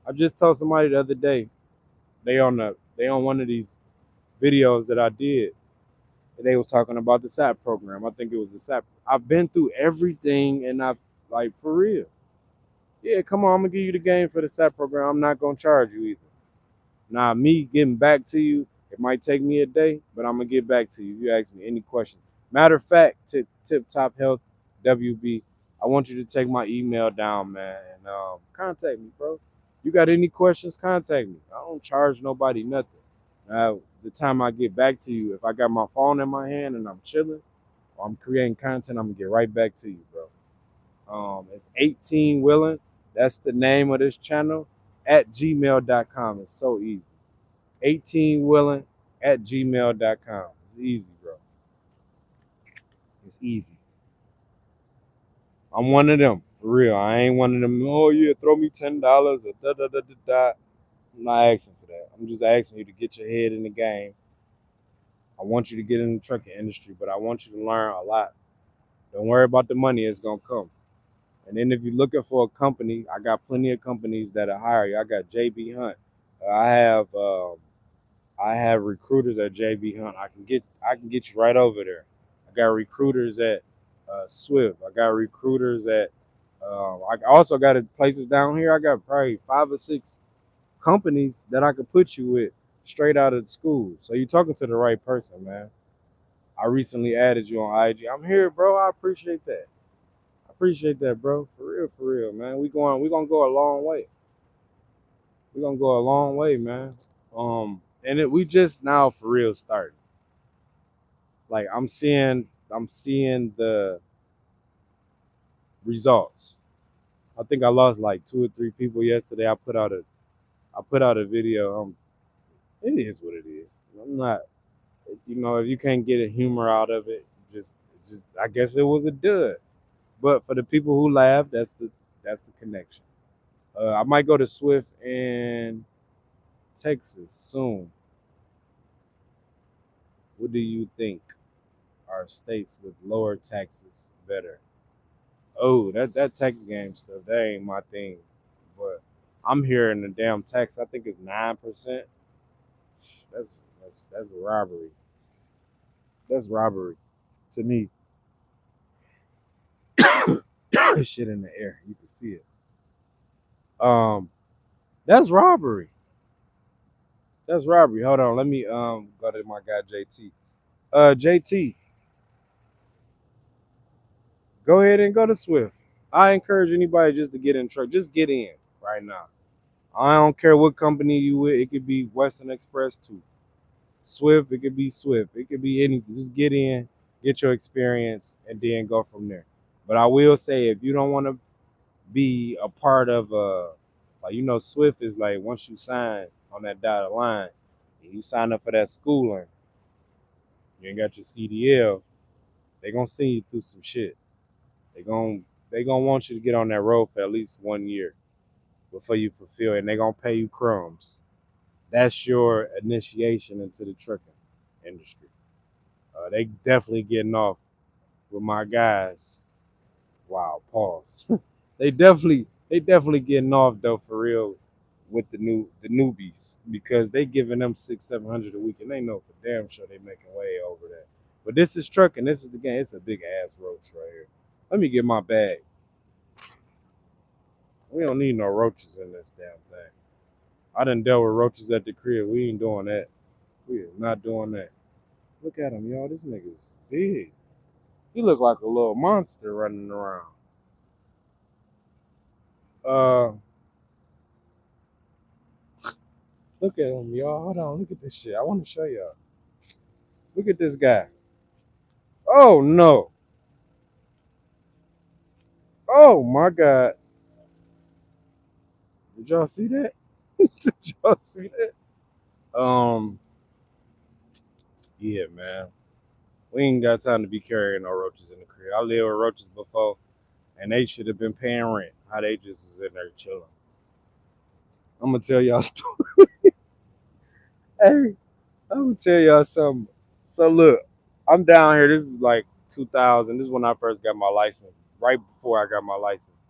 I just told somebody the other day, they on one of these videos that I did. And they was talking about the SAP program. I think it was the SAP. I've been through everything and I've like for real. Yeah, come on, I'm gonna give you the game for the SAP program. I'm not gonna charge you either. Now me getting back to you, it might take me a day, but I'm gonna get back to you if you ask me any questions. Matter of fact, Tip Top Health WB, I want you to take my email down, man, and contact me, bro. You got any questions? Contact me. I don't charge nobody nothing. Now, the time I get back to you, if I got my phone in my hand and I'm chilling or I'm creating content, I'm gonna get right back to you, bro. It's 8TeenWilln. That's the name of this channel at gmail.com. It's so easy. 8TeenWilln at gmail.com. It's easy, bro. It's easy. I'm one of them, for real. I ain't one of them, oh yeah, throw me $10 or da da da da da. I'm not asking for that. I'm just asking you to get your head in the game. I want you to get in the trucking industry, but I want you to learn a lot. Don't worry about the money, it's gonna come. And then if you're looking for a company, I got plenty of companies that'll hire you. I got JB Hunt. I have I have recruiters at JB Hunt. I can get you right over there. I got recruiters at Swift. I got recruiters at I also got places down here. I got probably 5 or 6 companies that I could put you with straight out of school. So you're talking to the right person, man. I recently added you on IG. I'm here, bro. I appreciate that. I appreciate that, bro. For real, man. We gonna go a long way. We gonna go a long way, man. We just now for real starting. Like I'm seeing the results. I think I lost like 2 or 3 people yesterday. I put out a video. It is what it is. I'm not, if you can't get a humor out of it, just I guess it was a dud. But for the people who laugh, that's the connection. I might go to Swift in Texas soon. What do you think? Are states with lower taxes better? Oh, that tax game stuff, that ain't my thing. But I'm hearing the damn tax. I think it's 9%. That's a robbery. That's robbery to me. Shit in the air, you can see it. That's robbery. That's robbery. Hold on, let me go to my guy JT. JT, go ahead and go to Swift. I encourage anybody just to get in truck. Just get in right now. I don't care what company you with. It could be Western Express too. Swift, it could be Swift. It could be anything. Just get in, get your experience, and then go from there. But I will say, if you don't want to be a part of like Swift is like once you sign, on that dotted line, and you sign up for that schooling, you ain't got your CDL, they gonna send you through some shit. They gon' they gonna want you to get on that road for at least 1 year before you fulfill it, and they gonna pay you crumbs. That's your initiation into the trucking industry. They definitely getting off with my guys. Wow, pause. They definitely getting off though for real with the newbies because they giving them 600-700 a week and they know for damn sure they making way over that. But this is trucking. This is the game. It's a big ass roach right here. Let me get my bag. We don't need no roaches in this damn thing. I done dealt with roaches at the crib. We ain't doing that. We is not doing that. Look at him, y'all. This nigga's big. He look like a little monster running around. Uh, Look at him, y'all. Hold on. Look at this shit. I want to show y'all. Look at this guy. Oh no. Oh my God. Did y'all see that? Did y'all see that? Yeah, man. We ain't got time to be carrying no roaches in the crib. I lived with roaches before, and they should have been paying rent. How they just was in there chilling. I'm gonna tell y'all a story. Hey, I'm gonna tell y'all something. So look, I'm down here. This is like 2000. This is when I first got my license. Right before I got my license.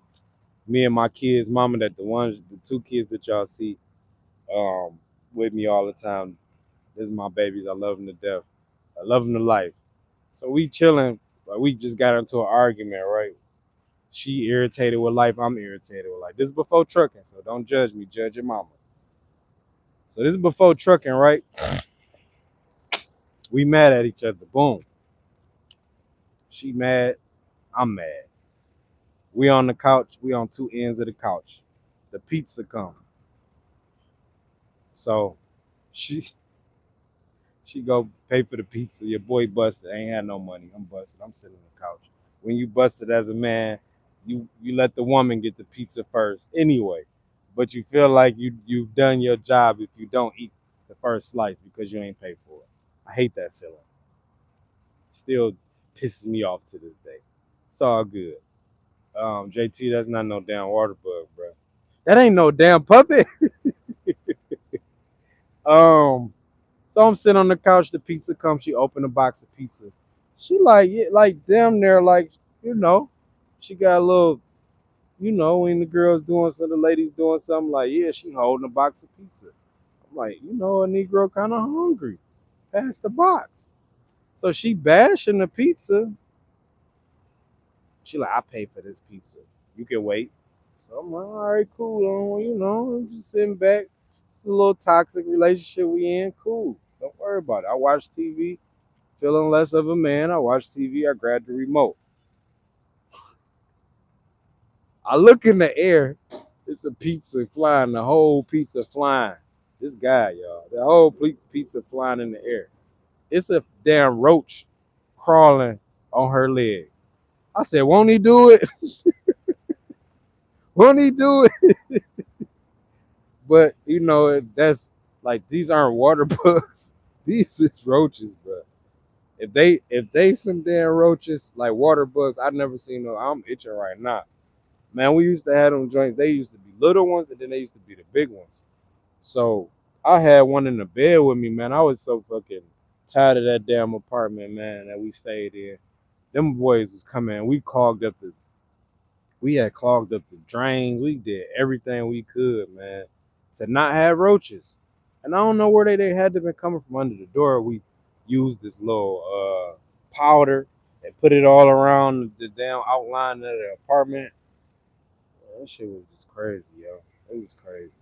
Me and my kids, mama, the two kids that y'all see, um, with me all the time. This is my babies. I love them to death. I love them to life. So we chilling. Like we just got into an argument, right? She irritated with life. I'm irritated with life. This is before trucking, so don't judge me. Judge your mama. So this is before trucking, right? We mad at each other. Boom. She mad. I'm mad. We on the couch. We on two ends of the couch. The pizza come. So she she go pay for the pizza. Your boy busted. Ain't had no money. I'm busted. I'm sitting on the couch. When you busted as a man, you let the woman get the pizza first anyway. But you feel like you've done your job if you don't eat the first slice because you ain't paid for it. I hate that feeling. Still pisses me off to this day. It's all good. JT, that's not no damn water bug, bro. That ain't no damn puppet. um, so I'm sitting on the couch. The pizza comes. She opened a box of pizza. She like, yeah, like damn near like, you know, she got a little, when the girls doing something, the ladies doing something, like, yeah, she holding a box of pizza. I'm like, a Negro kind of hungry. Pass the box. So she bashing the pizza. She like, I pay for this pizza. You can wait. So I'm like, all right, cool. I'm just sitting back. It's a little toxic relationship we in. Cool. Don't worry about it. I watch TV, feeling less of a man. I watch TV. I grab the remote. I look in the air. It's a pizza flying. The whole pizza flying. This guy, y'all. The whole pizza flying in the air. It's a damn roach crawling on her leg. I said, won't he do it? Won't he do it? But that's like these aren't water bugs. These is roaches, bro. If they some damn roaches like water bugs, I've never seen them. I'm itching right now. Man, we used to have them joints. They used to be little ones and then they used to be the big ones. So I had one in the bed with me, man. I was so fucking tired of that damn apartment, man, that we stayed in. Them boys was coming. We had clogged up the drains. We did everything we could, man, to not have roaches. And I don't know where they had to been coming from under the door. We used this little powder and put it all around the damn outline of the apartment. That shit was just crazy, yo. It was crazy.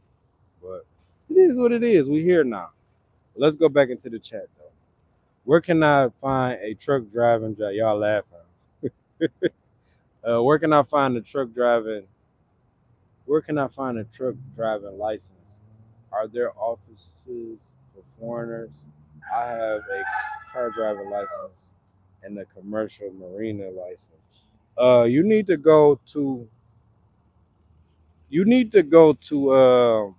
But it is what it is. We here now. Let's go back into the chat though. Where can I find a truck driving job? Y'all laughing. Where can I find a truck driving? Where can I find a truck driving license? Are there offices for foreigners? I have a car driving license and a commercial marina license. You need to go to. You need to go to.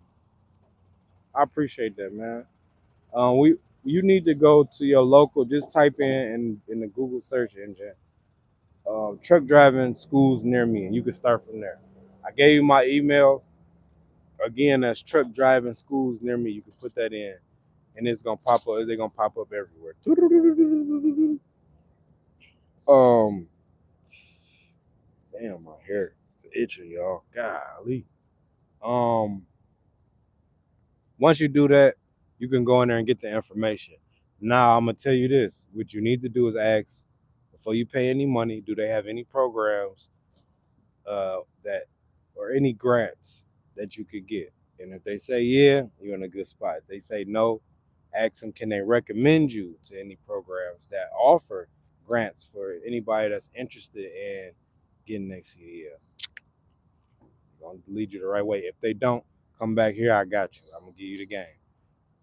I appreciate that, man. We you need to go to your local. Just type in the Google search engine, truck driving schools near me, and you can start from there. I gave you my email. Again, that's truck driving schools near me. You can put that in, and it's gonna pop up. They're gonna pop up everywhere. Um, damn, my hair is itching, y'all. Golly. Um, Once you do that, you can go in there and get the information. Now, I'm gonna tell you this: what you need to do is ask before you pay any money. Do they have any programs that or any grants that you could get? And if they say yeah, you're in a good spot. If they say no, ask them, can they recommend you to any programs that offer grants for anybody that's interested in getting next year? Gonna lead you the right way. If they don't, come back here. I got you. I'm gonna give you the game.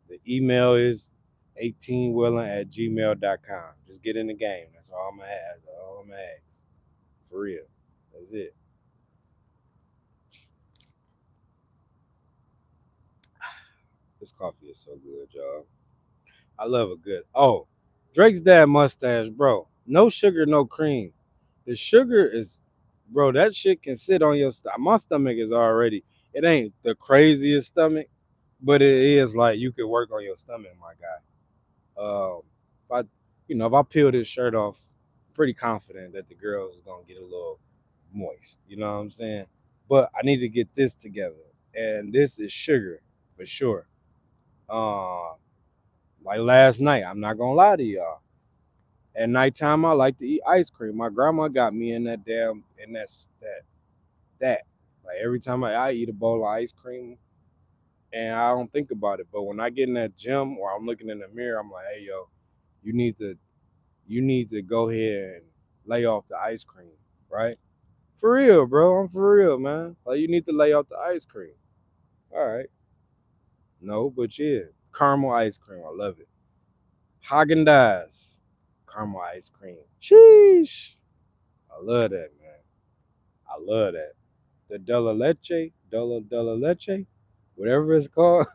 The email is 8TeenWilln at gmail.com. Just get in the game. That's all I'm gonna ask. That's all I'm gonna ask. For real. That's it. This coffee is so good, y'all. I love a good. Oh, Drake's dad mustache, bro. No sugar, no cream. The sugar is, bro. That shit can sit on your stomach. My stomach is already. It ain't the craziest stomach, but it is like you could work on your stomach, my guy. If I, if I peel this shirt off, I'm pretty confident that the girls is gonna get a little moist. You know what I'm saying? But I need to get this together, and this is sugar for sure. Uh, like last night, I'm not gonna lie to y'all. At nighttime, I like to eat ice cream. My grandma got me in that damn in that. Like every time I eat a bowl of ice cream, and I don't think about it. But when I get in that gym or I'm looking in the mirror, I'm like, hey yo, you need to you need to go ahead and lay off the ice cream, right? For real, bro. I'm for real, man. Like you need to lay off the ice cream. All right. No, but yeah, caramel ice cream. I love it. Haagen Dazs, caramel ice cream. Sheesh. I love that, man. I love that. The Della Leche, whatever it's called,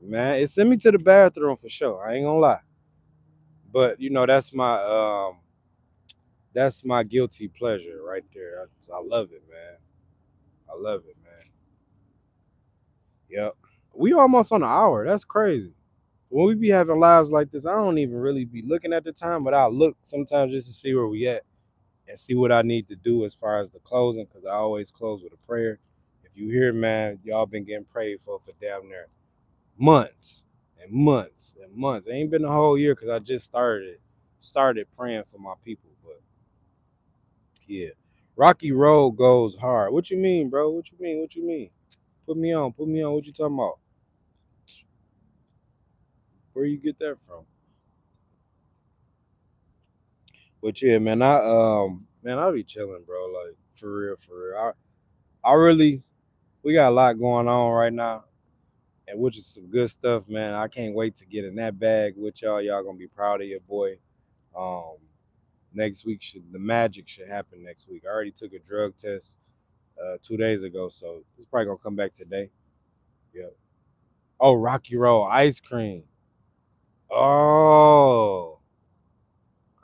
man. It sent me to the bathroom for sure. I ain't gonna lie. But that's my guilty pleasure right there. I love it, man. I love it, man. Yep. We almost on an hour. That's crazy. When we be having lives like this, I don't even really be looking at the time, but I'll look sometimes just to see where we at and see what I need to do as far as the closing, because I always close with a prayer. If you hear, man, y'all been getting prayed for damn near months and months and months. It ain't been a whole year because I just started praying for my people. But yeah, Rocky Road goes hard. What you mean, bro? What you mean? What you mean? Put me on. Put me on. What you talking about? Where you get that from? But yeah, man, I be chilling, bro. Like for real, for real. I really we got a lot going on right now, and which is some good stuff, man. I can't wait to get in that bag with y'all. Y'all gonna be proud of your boy. Um, Next week the magic should happen next week. I already took a drug test 2 days ago, so it's probably gonna come back today. Yep. Oh, Rocky Road ice cream. Oh,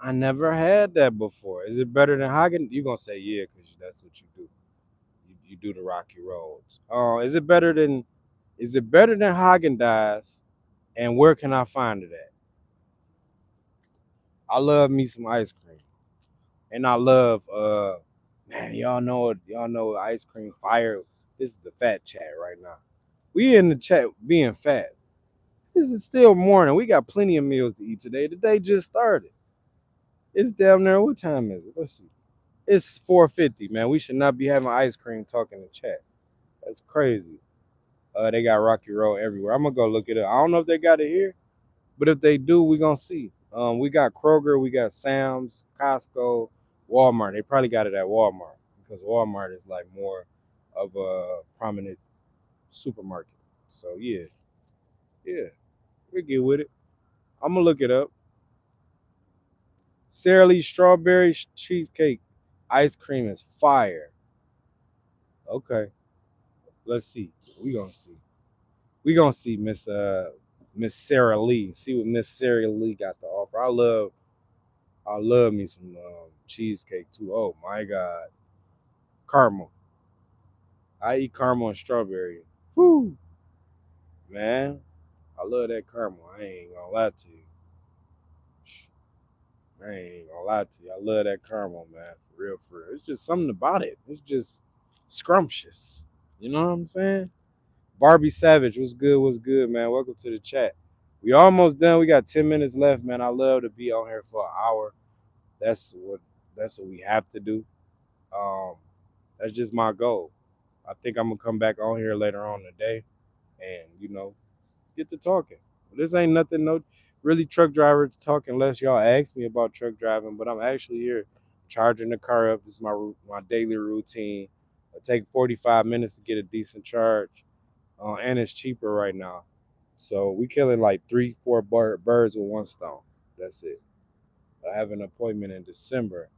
I never had that before. Is it better than Hagen? You gonna say yeah, because that's what you do. You do the Rocky Roads. Is it better than Hagen Dazs? And where can I find it at? I love me some ice cream. And I love man, y'all know ice cream fire. This is the fat chat right now. We in the chat being fat. This is still morning. We got plenty of meals to eat today. The day just started. It's down there. What time is it? Let's see. It's 4:50, man. We should not be having ice cream talking in chat. That's crazy. They got Rocky Road everywhere. I'm gonna go look it up. I don't know if they got it here, but if they do, we gonna see. We got Kroger, we got Sam's, Costco, Walmart. They probably got it at Walmart because Walmart is like more of a prominent supermarket. So yeah, we get with it. I'm gonna look it up. Sara Lee strawberry cheesecake ice cream is fire. Okay, let's see. We gonna see. We gonna see Miss Sarah Lee. See what Miss Sarah Lee got to offer. I love me some cheesecake too. Oh my god, caramel. I eat caramel and strawberry. Whew, man, I love that caramel. I ain't gonna lie to you. I ain't gonna lie to you. I love that caramel, man. For real, for real. It's just something about it. It's just scrumptious. You know what I'm saying? Barbie Savage, what's good? What's good, man? Welcome to the chat. We almost done. We got 10 minutes left, man. I love to be on here for an hour. That's what that's what we have to do. Um, that's just my goal. I think I'm gonna come back on here later on today and get to talking. This ain't nothing, no really truck driver to talk unless y'all ask me about truck driving. But I'm actually here charging the car up. This is my daily routine. I take 45 minutes to get a decent charge, and it's cheaper right now. So we killing like three, four birds with one stone. That's it. I have an appointment in December.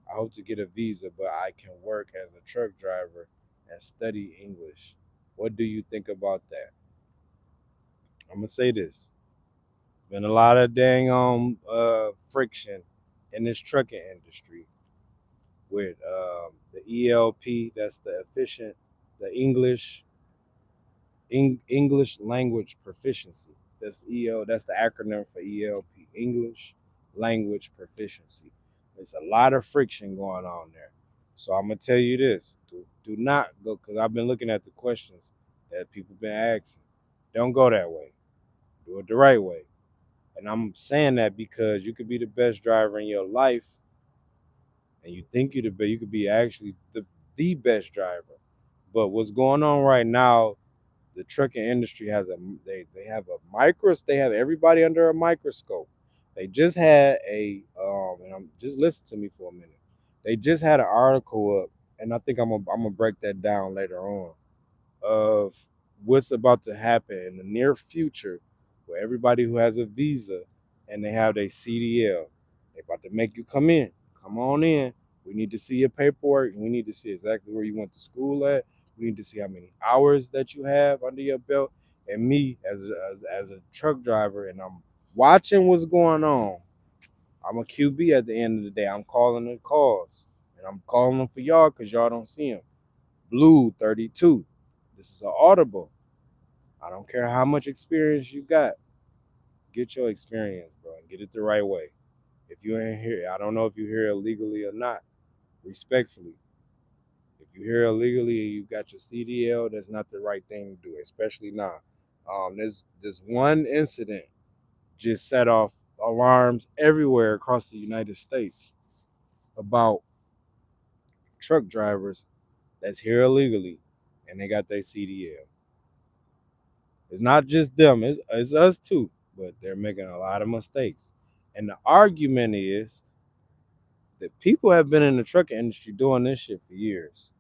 I hope to get a visa, but I can work as a truck driver and study English. What do you think about that? I'm gonna say this. Been a lot of dang friction in this trucking industry with the ELP. That's the efficient, the English language proficiency. That's EL. That's the acronym for ELP. English language proficiency. There's a lot of friction going on there. So I'm gonna tell you this: do not go, because I've been looking at the questions that people been asking. Don't go that way. Do it the right way. And I'm saying that because you could be the best driver in your life, and you think you could be actually the best driver. But what's going on right now, the trucking industry has they have a they have everybody under a microscope. They just had and I'm just listen to me for a minute. They just had an article up, and I think I'm gonna break that down later on, of what's about to happen in the near future, where everybody who has a visa and they have their CDL, they about to make you come in. Come on in. We need to see your paperwork. We need to see exactly where you went to school at. We need to see how many hours that you have under your belt. And me as a truck driver, and I'm watching what's going on. I'm a QB at the end of the day. I'm calling the calls, and I'm calling them for y'all because y'all don't see them. Blue 32. This is an audible. I don't care how much experience you got. Get your experience, bro, and get it the right way. If you ain't here, I don't know if you're here illegally or not. Respectfully, if you're here illegally and you got your CDL, that's not the right thing to do, especially now. There's one incident just set off alarms everywhere across the United States about truck drivers that's here illegally and they got their CDL. It's not just them, it's us too, but they're making a lot of mistakes. And the argument is that people have been in the trucking industry doing this shit for years.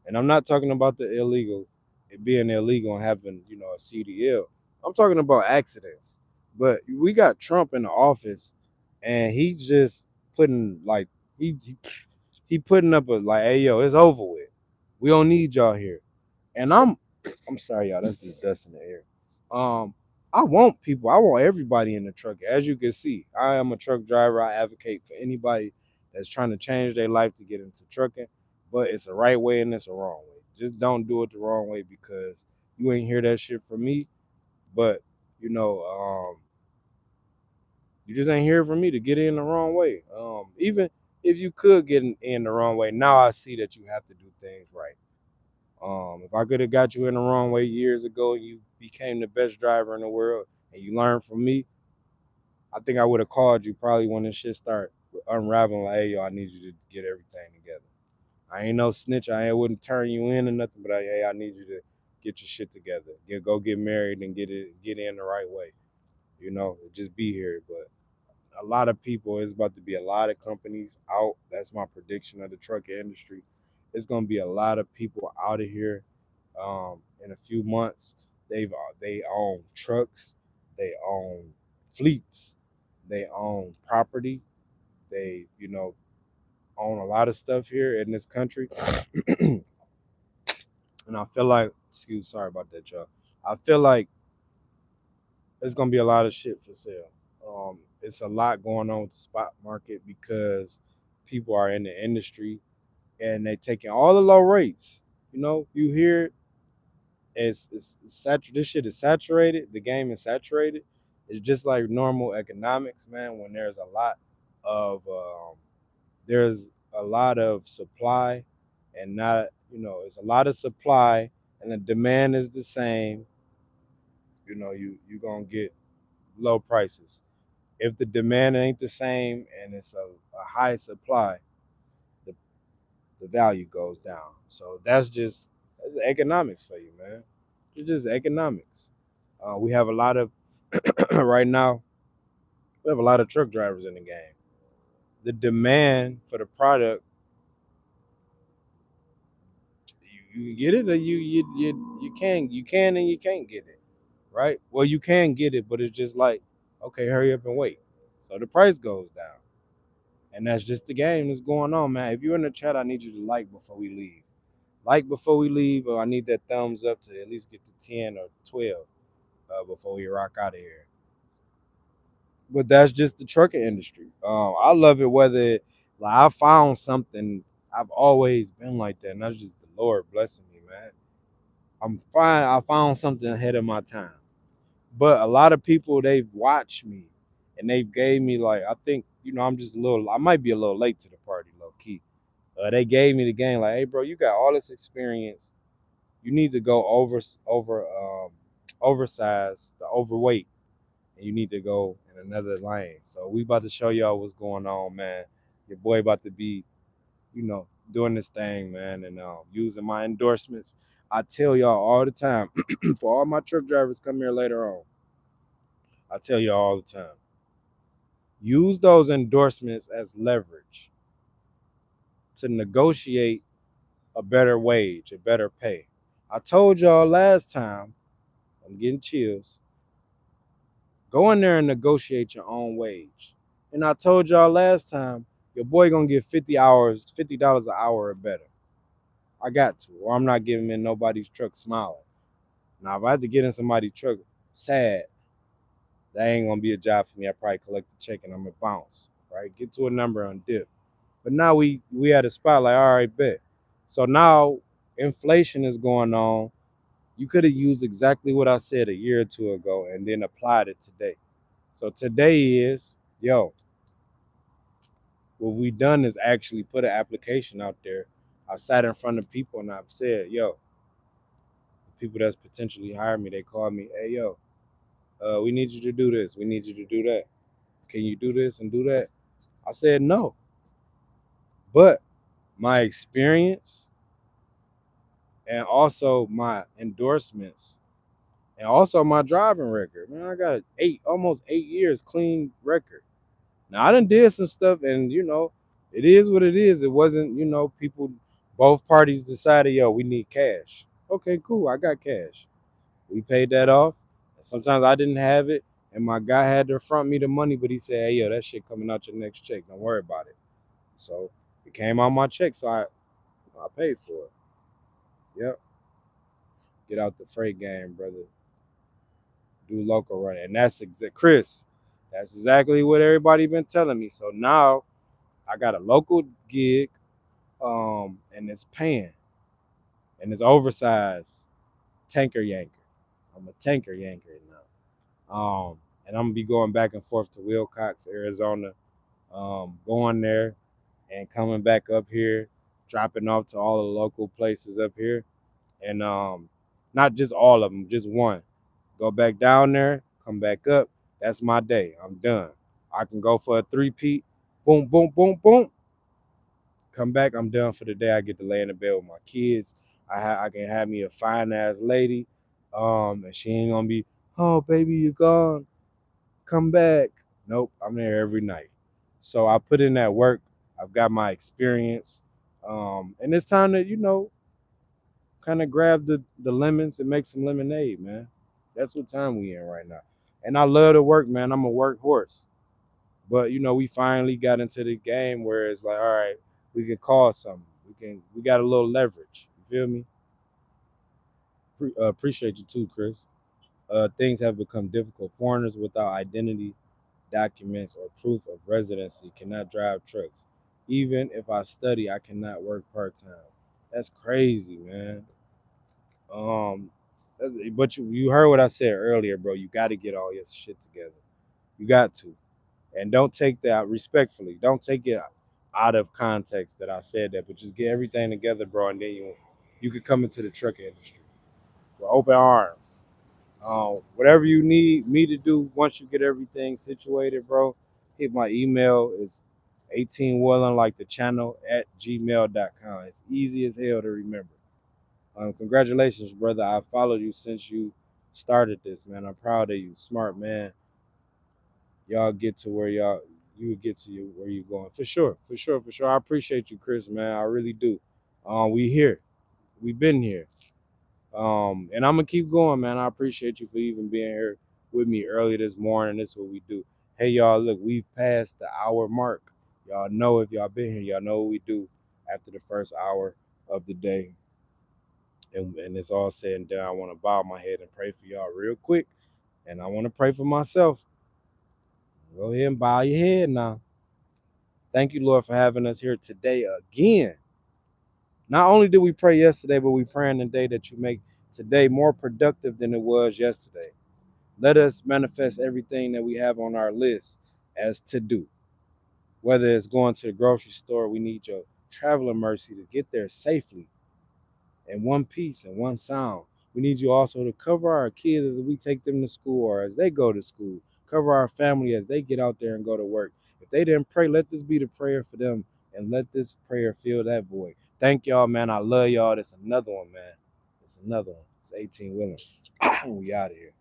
And I'm not talking about the illegal, it being illegal and having, a CDL. I'm talking about accidents. But we got Trump in the office, and he just putting like he putting up a like, hey yo, it's over with. We don't need y'all here. And I'm sorry, y'all. That's just dust in the air. Um, I want everybody in the truck. As you can see, I am a truck driver. I advocate for anybody that's trying to change their life to get into trucking, but it's a right way and it's a wrong way. Just don't do it the wrong way, because you ain't hear that shit from me. But you know, you just ain't hear from me to get in the wrong way. Even if you could get in the wrong way, now I see that you have to do things right. If I could have got you in the wrong way years ago and you became the best driver in the world and you learned from me, I think I would have called you probably when this shit start unraveling. Like, hey, yo, I need you to get everything together. I ain't no snitch. Wouldn't turn you in or nothing, but hey, I need you to get your shit together. Go get married and get in the right way. Just be here. But a lot of people, it's about to be a lot of companies out. That's my prediction of the truck industry. It's gonna be a lot of people out of here in a few months. They own trucks, they own fleets, they own property, they own a lot of stuff here in this country. And I feel like, sorry about that, y'all. I feel like there's gonna be a lot of shit for sale. It's a lot going on with the spot market because people are in the industry and they taking all the low rates. You know, you hear this shit is saturated. The game is saturated. It's just like normal economics, man. When there's a lot of supply, and not it's a lot of supply, and the demand is the same. You gonna get low prices. If the demand ain't the same and it's a high supply, the the value goes down. So that's economics for you, man. It's just economics. We have a lot of right now. We have a lot of truck drivers in the game. The demand for the product, you can get it, or you can and you can't get it, right? Well, you can get it, but it's just like, okay, hurry up and wait. So the price goes down, and that's just the game that's going on, man. If you're in the chat, I need you to like before we leave. Like before we leave, or I need that thumbs up to at least get to 10 or 12 before we rock out of here. But that's just the trucking industry. I love it whether like I found something. I've always been like that, and that's just the Lord blessing me, man. I'm fine. I found something ahead of my time. But a lot of people, they've watched me and they've gave me like, I think I'm just a little. I might be a little late to the party, low key. They gave me the game like, hey, bro, you got all this experience. You need to go oversized, the overweight, and you need to go in another lane. So we about to show y'all what's going on, man. Your boy about to be, doing this thing, man, and using my endorsements. I tell y'all all the time, for all my truck drivers come here later on. I tell y'all all the time, use those endorsements as leverage to negotiate a better wage, a better pay. I told y'all last time, I'm getting chills. Go in there and negotiate your own wage. And I told y'all last time, your boy gonna get 50 hours, $50 an hour or better. I got to, or I'm not giving in nobody's truck smiling. Now, if I had to get in somebody's truck sad, that ain't gonna be a job for me. I probably collect the check and I'm gonna bounce, right? Get to a number on dip. But now we at a spot like, all right, bet. So now inflation is going on. You could have used exactly what I said a year or two ago and then applied it today. So today is, yo, what we done is actually put an application out there. I sat in front of people and I've said, yo, the people that's potentially hiring me, they call me, hey, yo, we need you to do this. We need you to do that. Can you do this and do that? I said no. But my experience and also my endorsements and also my driving record, man, I got almost 8 years clean record. Now I done did some stuff, and it is what it is. It wasn't, people, both parties decided, yo, we need cash. Okay, cool. I got cash. We paid that off. And sometimes I didn't have it, and my guy had to front me the money, but he said, hey, yo, that shit coming out your next check. Don't worry about it. So it came out my check, so I paid for it. Yep. Get out the freight game, brother. Do local running, and that's Chris. That's exactly what everybody been telling me. So now I got a local gig, and it's paying, and it's oversized tanker yanker. I'm a tanker yanker now. And I'm gonna be going back and forth to Wilcox, Arizona, going there and coming back up here, dropping off to all the local places up here, and not just all of them, just one. Go back down there, come back up. That's my day. I'm done. I can go for a three-peat. Boom, boom, boom, boom. Come back. I'm done for the day. I get to lay in the bed with my kids. I can have me a fine ass lady, and she ain't gonna be, oh baby, you gone. Come back. Nope, I'm there every night. So I put in that work. I've got my experience, and it's time to kind of grab the lemons and make some lemonade, man. That's what time we in right now. And I love to work, man. I'm a workhorse. But we finally got into the game where it's like, all right, we can call something. We got a little leverage. You feel me? Appreciate you too, Chris. Things have become difficult. Foreigners without identity documents or proof of residency cannot drive trucks. Even if I study, I cannot work part-time. That's crazy, man. Um, but you heard what I said earlier, bro. You got to get all your shit together. You got to, and don't take that respectfully. Don't take it out of context that I said that, but just get everything together, bro, and then you could come into the truck industry with open arms. Whatever you need me to do once you get everything situated, bro, hit my email. It's 8TeenWilln, like the channel, at gmail.com. It's easy as hell to remember. Congratulations, brother. I followed you since you started this, man. I'm proud of you. Smart man. Y'all get to where you would get to where you going. For sure, for sure, for sure. I appreciate you, Chris, man. I really do. We here. We been here. And I'm gonna keep going, man. I appreciate you for even being here with me early this morning. This is what we do. Hey, y'all, look, we've passed the hour mark. Y'all know, if y'all been here, y'all know what we do after the first hour of the day. And it's all said and done. I want to bow my head and pray for y'all real quick. And I want to pray for myself. Go ahead and bow your head now. Thank you, Lord, for having us here today again. Not only did we pray yesterday, but we praying today that you make today more productive than it was yesterday. Let us manifest everything that we have on our list as to do. Whether it's going to the grocery store, we need your traveling mercy to get there safely in one piece and one sound. We need you also to cover our kids as we take them to school or as they go to school. Cover our family as they get out there and go to work. If they didn't pray, let this be the prayer for them and let this prayer fill that void. Thank y'all, man. I love y'all. That's another one, man. It's another one. It's 8TeenWilln. We out of here.